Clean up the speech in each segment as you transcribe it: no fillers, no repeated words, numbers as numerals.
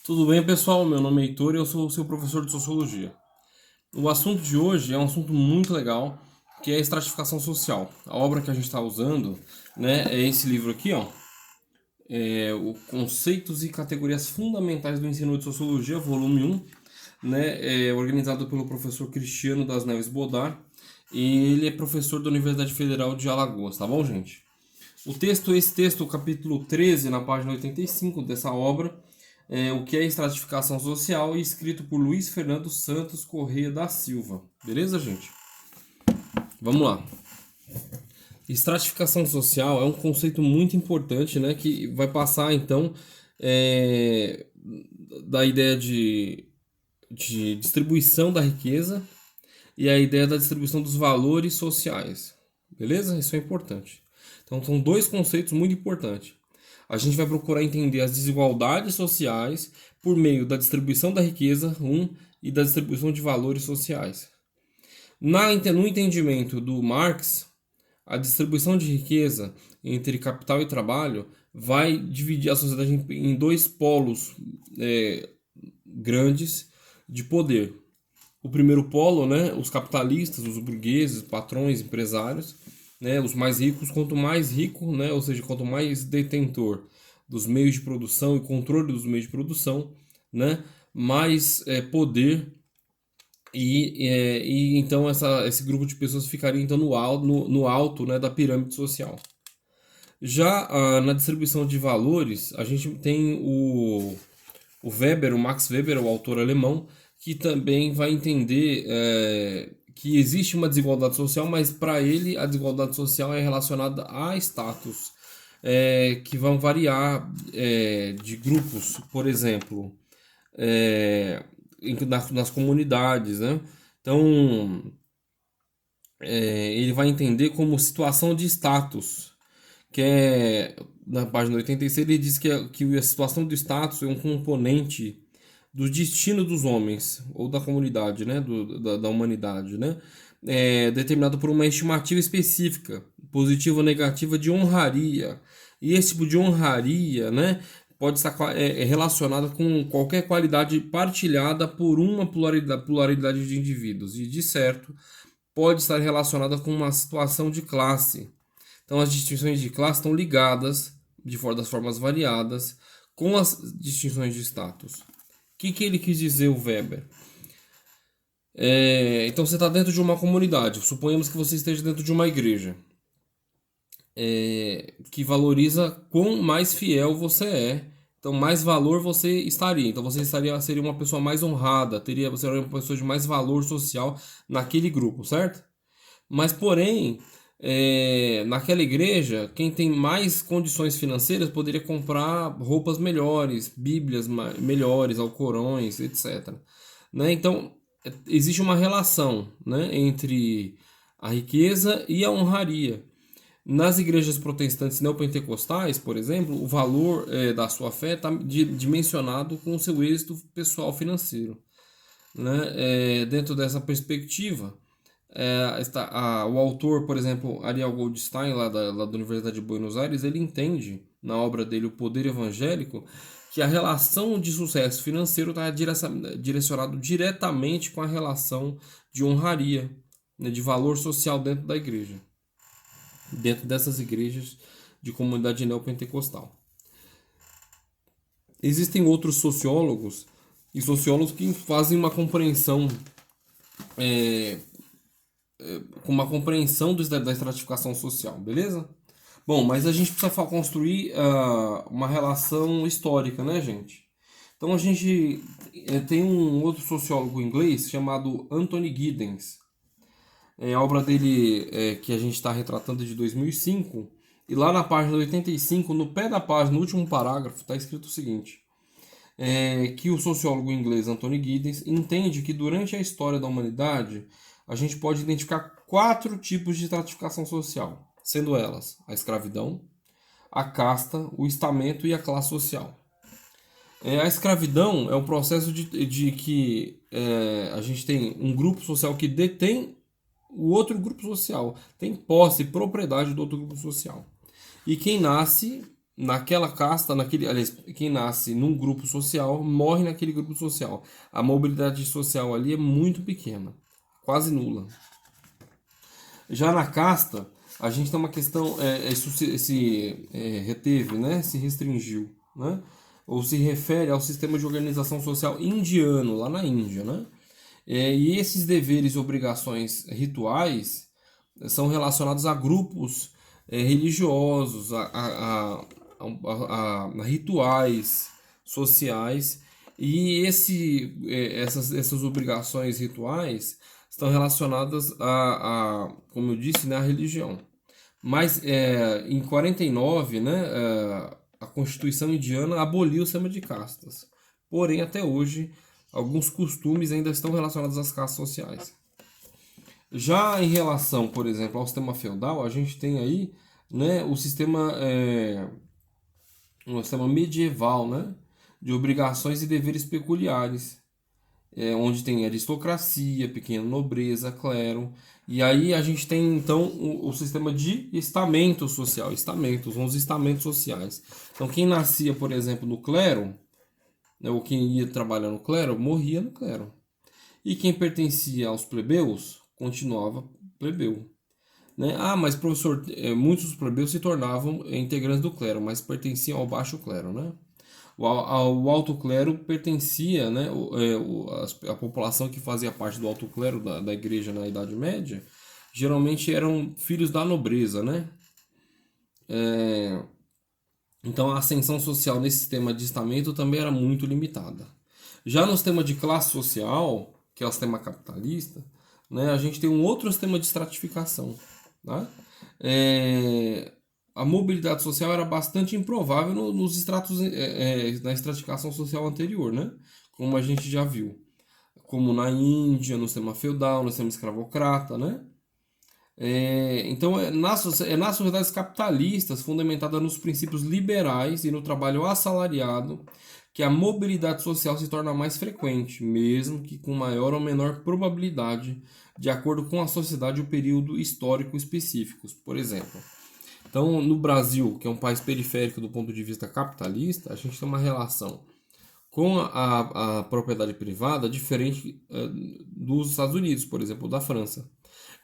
Tudo bem, pessoal? Meu nome é Heitor e eu sou o seu professor de Sociologia. O assunto de hoje é um assunto muito legal, que é a estratificação social. A obra que a gente está usando, né, é esse livro aqui, ó, é o Conceitos e Categorias Fundamentais do Ensino de Sociologia, volume 1, né, é organizado pelo professor Cristiano das Neves Bodar, e ele é professor da Universidade Federal de Alagoas, tá bom, gente? Esse texto, o capítulo 13, na página 85 dessa obra, é o que é estratificação social, e escrito por Luiz Fernando Santos Correia da Silva. Beleza, gente? Vamos lá. Estratificação social é um conceito muito importante, né, que vai passar, então, é, da ideia de distribuição da riqueza e a ideia da distribuição dos valores sociais. Beleza? Isso é importante. Então, são dois conceitos muito importantes. A gente vai procurar entender as desigualdades sociais por meio da distribuição da riqueza, e da distribuição de valores sociais. No entendimento do Marx, a distribuição de riqueza entre capital e trabalho vai dividir a sociedade em dois polos grandes de poder. O primeiro polo, né, os capitalistas, os burgueses, patrões, empresários, né, os mais ricos, quanto mais rico, né, ou seja, quanto mais detentor dos meios de produção e controle dos meios de produção, né, mais poder e então esse grupo de pessoas ficaria então no alto, né, da pirâmide social. Já na distribuição de valores, a gente tem o Weber, o Max Weber, o autor alemão, que também vai entender que existe uma desigualdade social, mas para ele a desigualdade social é relacionada a status, que vão variar de grupos, por exemplo, nas comunidades, né? Então, ele vai entender como situação de status, que é, na página 86, ele diz que a situação do status é um componente do destino dos homens, ou da comunidade, né? Da humanidade, né? Determinado por uma estimativa específica, positiva ou negativa, de honraria. E esse tipo de honraria, né, pode estar relacionada com qualquer qualidade partilhada por uma pluralidade de indivíduos. E, de certo, pode estar relacionada com uma situação de classe. Então, as distinções de classe estão ligadas, das formas variadas, com as distinções de status. O que ele quis dizer, o Weber? Então, você está dentro de uma comunidade. Suponhamos que você esteja dentro de uma igreja. Que valoriza quão mais fiel você é. Então, mais valor você estaria. Então, seria uma pessoa mais honrada. Você seria uma pessoa de mais valor social naquele grupo, certo? Mas, porém, naquela igreja, quem tem mais condições financeiras poderia comprar roupas melhores, bíblias melhores, alcorões, etc. Né? Então, existe uma relação, né, entre a riqueza e a honraria. Nas igrejas protestantes neopentecostais, por exemplo, o valor da sua fé está dimensionado com o seu êxito pessoal financeiro. Né? Dentro dessa perspectiva, o autor, por exemplo, Ariel Goldstein, lá da Universidade de Buenos Aires, ele entende, na obra dele, O Poder Evangélico, que a relação de sucesso financeiro está direcionado diretamente com a relação de honraria, né, de valor social dentro da igreja, dentro dessas igrejas de comunidade neopentecostal. Existem outros sociólogos e sociólogos que fazem uma compreensão com uma compreensão da estratificação social, beleza? Bom, mas a gente precisa construir uma relação histórica, né, gente? Então a gente tem um outro sociólogo inglês chamado Anthony Giddens. A obra dele que a gente está retratando é de 2005. E lá na página 85, no pé da página, no último parágrafo, está escrito o seguinte. Que o sociólogo inglês Anthony Giddens entende que durante a história da humanidade a gente pode identificar 4 tipos de estratificação social, sendo elas a escravidão, a casta, o estamento e a classe social. A escravidão é o processo de que a gente tem um grupo social que detém o outro grupo social, tem posse e propriedade do outro grupo social. E quem nasce naquela casta, aliás, quem nasce num grupo social, morre naquele grupo social. A mobilidade social ali é muito pequena, quase nula. Já na casta, a gente tem uma questão, isso reteve, né? Se restringiu, né? Ou se refere ao sistema de organização social indiano, lá na Índia, né? E esses deveres e obrigações rituais são relacionados a grupos religiosos, a rituais sociais, e essas obrigações rituais estão relacionadas como eu disse, né, à religião. Mas em 49, né, a Constituição indiana aboliu o sistema de castas. Porém, até hoje, alguns costumes ainda estão relacionados às castas sociais. Já em relação, por exemplo, ao sistema feudal, a gente tem aí, né, um sistema medieval, né, de obrigações e deveres peculiares, onde tem aristocracia, pequena nobreza, clero. E aí a gente tem então o sistema de estamento social, são os estamentos sociais. Então quem nascia, por exemplo, no clero, né, ou quem ia trabalhar no clero, morria no clero. E quem pertencia aos plebeus, continuava plebeu. Né? Ah, mas professor, muitos dos plebeus se tornavam integrantes do clero, mas pertenciam ao baixo clero, né? O alto clero pertencia, né, a população que fazia parte do alto clero da igreja na Idade Média, geralmente eram filhos da nobreza, né? Então a ascensão social nesse sistema de estamento também era muito limitada. Já no sistema de classe social, que é o sistema capitalista, né, a gente tem um outro sistema de estratificação. Tá? A mobilidade social era bastante improvável nos estratos, na estratificação social anterior, né? Como a gente já viu. Como na Índia, no sistema feudal, no sistema escravocrata, né? Então, nas sociedades capitalistas, fundamentada nos princípios liberais e no trabalho assalariado, que a mobilidade social se torna mais frequente, mesmo que com maior ou menor probabilidade, de acordo com a sociedade e o período histórico específicos. Por exemplo, então, no Brasil, que é um país periférico do ponto de vista capitalista, a gente tem uma relação com a propriedade privada diferente dos Estados Unidos, por exemplo, da França.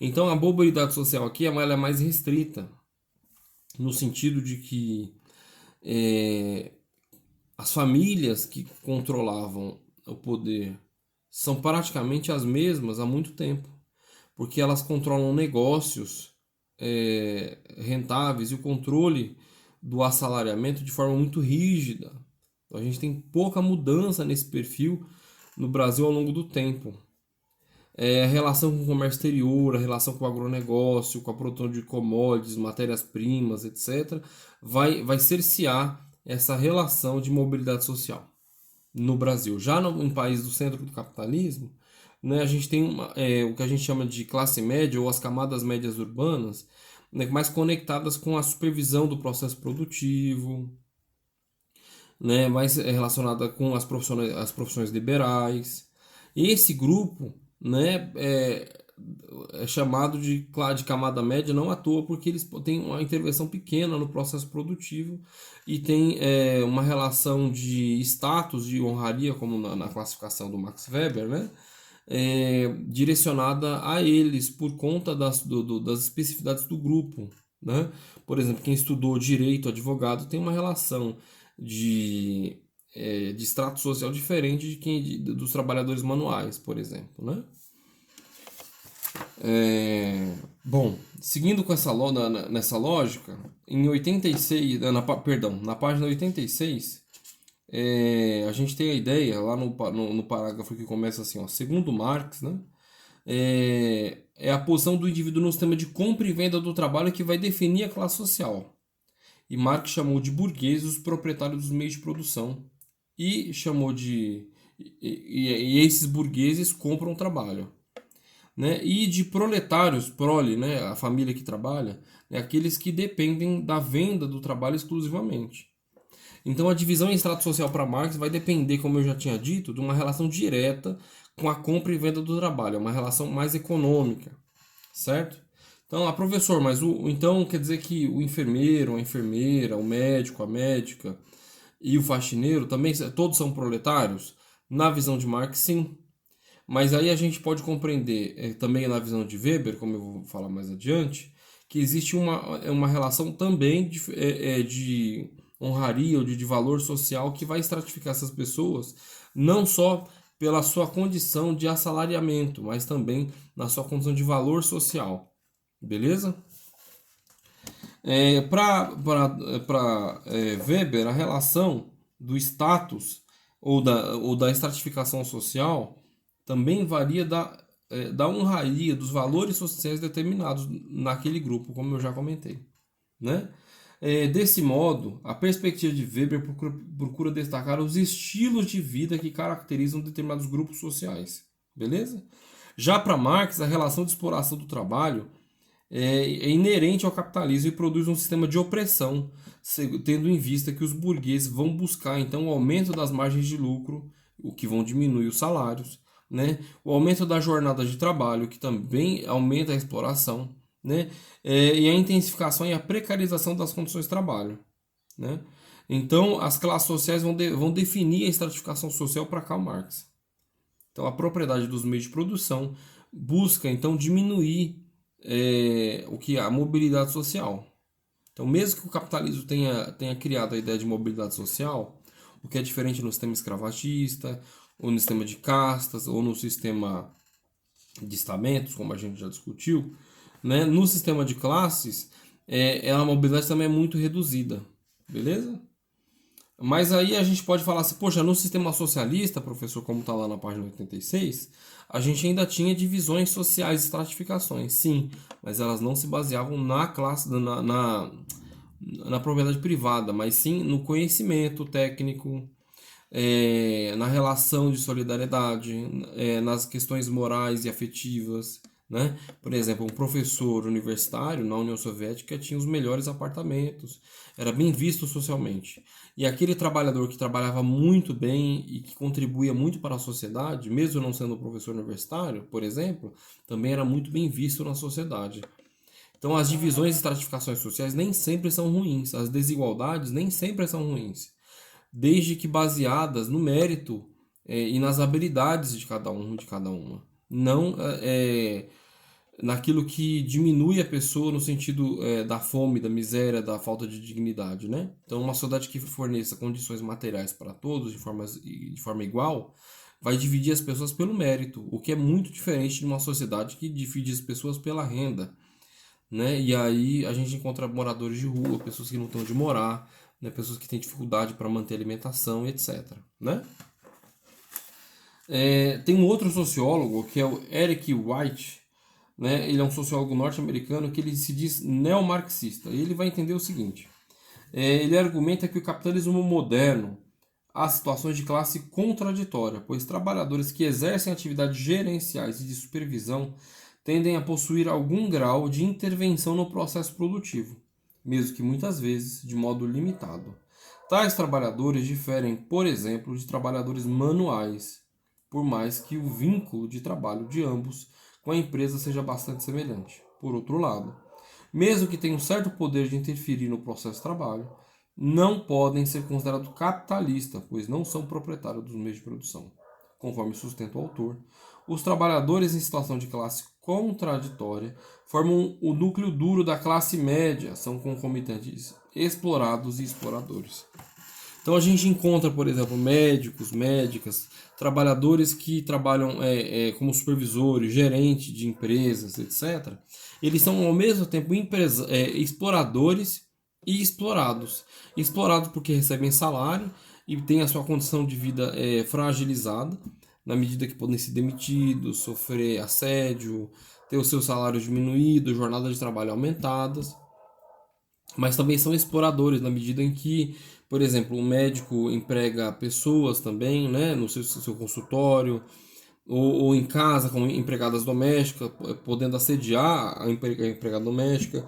Então, a mobilidade social aqui ela é mais restrita, no sentido de que as famílias que controlavam o poder são praticamente as mesmas há muito tempo, porque elas controlam negócios rentáveis e o controle do assalariamento de forma muito rígida. Então, a gente tem pouca mudança nesse perfil no Brasil ao longo do tempo. A relação com o comércio exterior, a relação com o agronegócio, com a produção de commodities, matérias-primas, etc., vai cercear essa relação de mobilidade social no Brasil. Já em país do centro do capitalismo, né, a gente tem o que a gente chama de classe média ou as camadas médias urbanas, né, mais conectadas com a supervisão do processo produtivo, né, mais relacionada com as profissões liberais. Esse grupo, né, é chamado de camada média não à toa, porque eles têm uma intervenção pequena no processo produtivo e tem uma relação de status, de honraria, como na classificação do Max Weber, né, direcionada a eles por conta das especificidades do grupo. Né? Por exemplo, quem estudou direito, advogado, tem uma relação de extrato social diferente dos trabalhadores manuais, por exemplo, né? Bom, seguindo com nessa lógica, em 86, na página 86, a gente tem a ideia, lá no parágrafo que começa assim, ó, segundo Marx, né? É a posição do indivíduo no sistema de compra e venda do trabalho que vai definir a classe social. E Marx chamou de burgueses os proprietários dos meios de produção e chamou de e esses burgueses compram o trabalho, né? E de proletários, prole, né, a família que trabalha, né, aqueles que dependem da venda do trabalho exclusivamente. Então a divisão em estrato social para Marx vai depender, como eu já tinha dito, de uma relação direta com a compra e venda do trabalho, uma relação mais econômica, certo? Então, professor, mas então quer dizer que o enfermeiro, a enfermeira, o médico, a médica e o faxineiro também todos são proletários? Na visão de Marx, sim. Mas aí a gente pode compreender também na visão de Weber, como eu vou falar mais adiante, que existe uma relação também de honraria ou de valor social que vai estratificar essas pessoas, não só pela sua condição de assalariamento, mas também na sua condição de valor social. Beleza? Para Weber, a relação do status ou da estratificação social também varia da honraria, dos valores sociais determinados naquele grupo, como eu já comentei. Né? Desse modo, a perspectiva de Weber procura destacar os estilos de vida que caracterizam determinados grupos sociais. Beleza? Já para Marx, a relação de exploração do trabalho é inerente ao capitalismo e produz um sistema de opressão, tendo em vista que os burgueses vão buscar então o aumento das margens de lucro, o que vão diminuir os salários, né? O aumento da jornada de trabalho, que também aumenta a exploração, né? E a intensificação e a precarização das condições de trabalho, né? Então, as classes sociais vão definir a estratificação social para Karl Marx. Então, a propriedade dos meios de produção busca então diminuir a mobilidade social. Então, mesmo que o capitalismo tenha criado a ideia de mobilidade social, o que é diferente no sistema escravagista, ou no sistema de castas, ou no sistema de estamentos, como a gente já discutiu, né? No sistema de classes, a mobilidade também é muito reduzida, beleza? Mas aí a gente pode falar assim, poxa, no sistema socialista, professor, como está lá na página 86, a gente ainda tinha divisões sociais e estratificações, sim, mas elas não se baseavam na classe, na propriedade privada, mas sim no conhecimento técnico, na relação de solidariedade, nas questões morais e afetivas, né? Por exemplo, um professor universitário na União Soviética tinha os melhores apartamentos, era bem visto socialmente. E aquele trabalhador que trabalhava muito bem e que contribuía muito para a sociedade, mesmo não sendo um professor universitário, por exemplo, também era muito bem visto na sociedade. Então, as divisões e estratificações sociais nem sempre são ruins, as desigualdades nem sempre são ruins, desde que baseadas no mérito e nas habilidades de cada um, de cada uma. Não naquilo que diminui a pessoa no sentido da fome, da miséria, da falta de dignidade, né? Então, uma sociedade que forneça condições materiais para todos de forma igual vai dividir as pessoas pelo mérito, o que é muito diferente de uma sociedade que divide as pessoas pela renda, né? E aí a gente encontra moradores de rua, pessoas que não têm onde morar, né? Pessoas que têm dificuldade para manter alimentação, etc. Né? Tem um outro sociólogo que é o Eric White, né? Ele é um sociólogo norte-americano que ele se diz neomarxista. E ele vai entender o seguinte: ele argumenta que o capitalismo moderno há situações de classe contraditória, pois trabalhadores que exercem atividades gerenciais e de supervisão tendem a possuir algum grau de intervenção no processo produtivo, mesmo que muitas vezes de modo limitado. Tais trabalhadores diferem, por exemplo, de trabalhadores manuais, por mais que o vínculo de trabalho de ambos com a empresa seja bastante semelhante. Por outro lado, mesmo que tenham certo poder de interferir no processo de trabalho, não podem ser considerados capitalistas, pois não são proprietários dos meios de produção. Conforme sustenta o autor, os trabalhadores em situação de classe contraditória formam o núcleo duro da classe média, são concomitantes explorados e exploradores. Então a gente encontra, por exemplo, médicos, médicas, trabalhadores que trabalham como supervisores, gerentes de empresas, etc. Eles são ao mesmo tempo exploradores e explorados. Explorados porque recebem salário e têm a sua condição de vida fragilizada, na medida que podem ser demitidos, sofrer assédio, ter o seu salário diminuído, jornadas de trabalho aumentadas. Mas também são exploradores na medida em que, por exemplo, o médico emprega pessoas também, né, no seu consultório, ou em casa como empregadas domésticas, podendo assediar a empregada doméstica,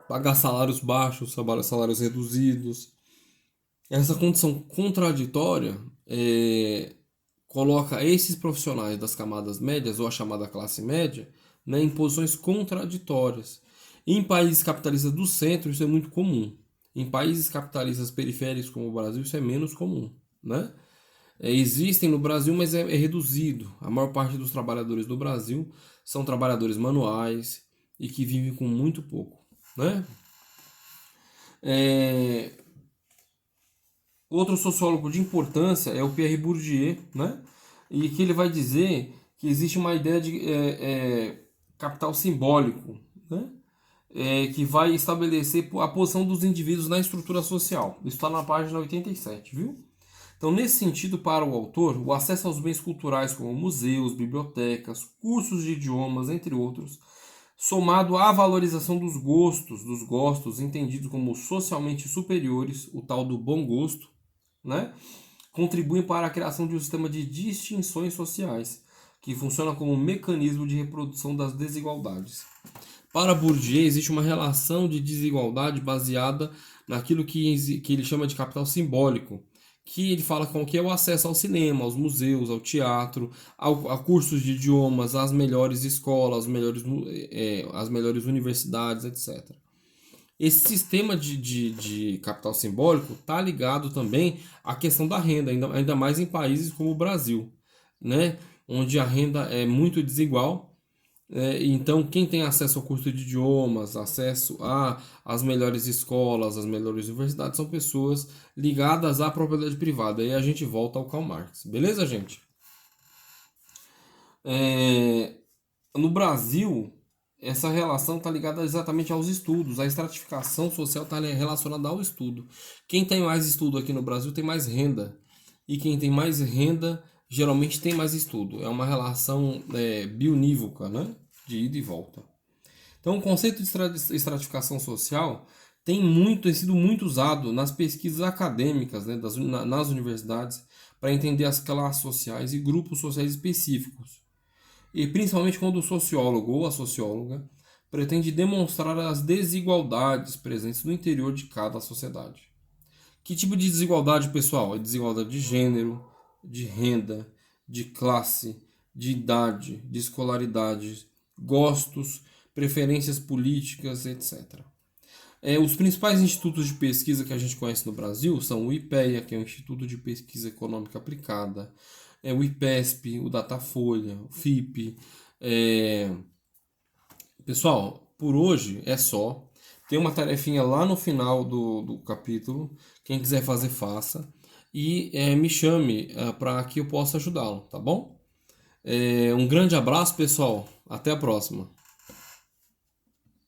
pagar salários baixos, salários reduzidos. Essa condição contraditória coloca esses profissionais das camadas médias, ou a chamada classe média, né, em posições contraditórias. Em países capitalistas do centro, isso é muito comum. Em países capitalistas periféricos como o Brasil, isso é menos comum, né? Existem no Brasil, mas é reduzido. A maior parte dos trabalhadores do Brasil são trabalhadores manuais e que vivem com muito pouco, né? É, Outro sociólogo de importância é o Pierre Bourdieu, né? E que ele vai dizer que existe uma ideia de capital simbólico, né? Que vai estabelecer a posição dos indivíduos na estrutura social. Isso está na página 87, viu? Então, nesse sentido, para o autor, o acesso aos bens culturais como museus, bibliotecas, cursos de idiomas, entre outros, somado à valorização dos gostos entendidos como socialmente superiores, o tal do bom gosto, né? Contribuem para a criação de um sistema de distinções sociais, que funciona como um mecanismo de reprodução das desigualdades. Para Bourdieu, existe uma relação de desigualdade baseada naquilo que ele chama de capital simbólico, que ele fala com que é o acesso ao cinema, aos museus, ao teatro, a cursos de idiomas, às melhores escolas, as melhores universidades, etc. Esse sistema de capital simbólico está ligado também à questão da renda, ainda mais em países como o Brasil, né? Onde a renda é muito desigual. Então, quem tem acesso ao curso de idiomas, acesso às melhores escolas, às melhores universidades, são pessoas ligadas à propriedade privada. Aí a gente volta ao Karl Marx. Beleza, gente? No Brasil, essa relação está ligada exatamente aos estudos. A estratificação social está relacionada ao estudo. Quem tem mais estudo aqui no Brasil tem mais renda. E quem tem mais renda geralmente tem mais estudo. É uma relação bionívoca, né? De ida e volta. Então, o conceito de estratificação social tem sido muito usado nas pesquisas acadêmicas, né, nas universidades, para entender as classes sociais e grupos sociais específicos. E principalmente quando o sociólogo ou a socióloga pretende demonstrar as desigualdades presentes no interior de cada sociedade. Que tipo de desigualdade, pessoal? É desigualdade de gênero, de renda, de classe, de idade, de escolaridade, gostos, preferências políticas, etc. Os principais institutos de pesquisa que a gente conhece no Brasil são o IPEA, que é o Instituto de Pesquisa Econômica Aplicada, o IPESP, o Datafolha, o FIPE. Pessoal, por hoje é só. Tem uma tarefinha lá no final do capítulo. Quem quiser fazer, faça. E me chame para que eu possa ajudá-lo, tá bom? Um grande abraço, pessoal. Até a próxima.